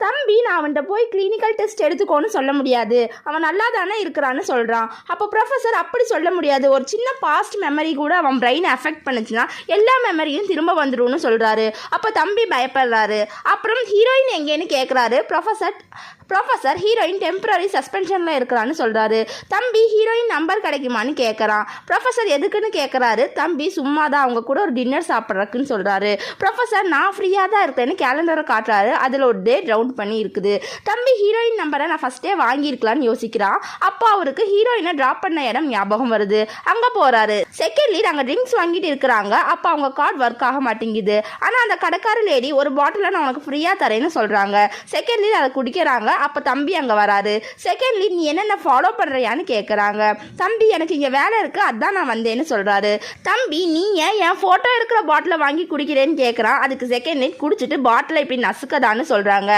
தம்பி நான் அவன்கிட்ட போய் கிளினிக்கல் டெஸ்ட் எடுத்துக்கோன்னு சொல்ல முடியாது, அவன் நல்லா தானே இருக்கிறான்னு சொல்கிறான். அப்போ ப்ரொஃபஸர் அப்படி சொல்ல முடியாது, ஒரு சின்ன பாஸ்ட் மெமரி கூட அவன் பிரெயினை அஃபெக்ட் பண்ணுச்சுன்னா எல்லா மெமரியும் திரும்ப வந்துடும்னு சொல்கிறாரு. அப்போ தம்பி பயப்படுறாரு. அப்புறம் ஹீரோயின் எங்கேன்னு கேட்குறாரு. ப்ரொஃபஸர் ஹீரோயின் டெம்பரரி சஸ்பென்ஷனில் இருக்கிறான்னு சொல்கிறாரு. தம்பி ஹீரோயின் நம்பர் கிடைக்குமான்னு கேட்குறான். ப்ரொஃபஸர் எதுக்குன்னு கேட்குறாரு. தம்பி சும்மா தான் அவங்க கூட ஒரு டின்னர் சாப்பிட்றதுக்குன்னு சொல்கிறாரு. ப்ரொஃபஸர் நான் ஃப்ரீயாக தான் இருக்கேன்னு கேலண்டரை காட்டுறாரு. அதில் ஒரு டேட் ரவுண்ட் பண்ணி இருக்குது. தம்பி ஹீரோயின் நம்பரை நான் ஃபஸ்ட்டே வாங்கியிருக்கலான்னு யோசிக்கிறான். அப்போ அவருக்கு ஹீரோயினை ட்ராப் பண்ண இடம் ஞாபகம் வருது. அங்கே போகிறாரு. செகண்ட் லீட் அங்கே ட்ரிங்க்ஸ் வாங்கிட்டு இருக்கிறாங்க. அப்போ அவங்க கார்டு ஒர்க் ஆக மாட்டேங்குது. ஆனால் அந்த கடைக்கார லேடி ஒரு பாட்டிலை நான் உனக்கு ஃப்ரீயாக தரேன்னு சொல்கிறாங்க. செகண்ட் லீட் அதை குடிக்கிறாங்க. அப்போ தம்பி அங்கே வராரு. செகண்ட் லீட் நீ என்னென்ன ஃபாலோ பண்ணுறியான்னு கேட்குறாங்க. தம்பி எனக்கு இங்கே வேலை இருக்குது, அதான் நான் வந்தேன்னு சொல்கிறாரு. தம்பி நீ ஏன் என் ஃபோட்டோ இருக்கிற பாட்டிலை வாங்கி குடிக்கிறேன்னு கேட்குறான். அதுக்கு செகண்ட் லீட் குடிச்சிட்டு பாட்டிலை இப்படி நசுக்கதான்னு சொல்கிறாங்க.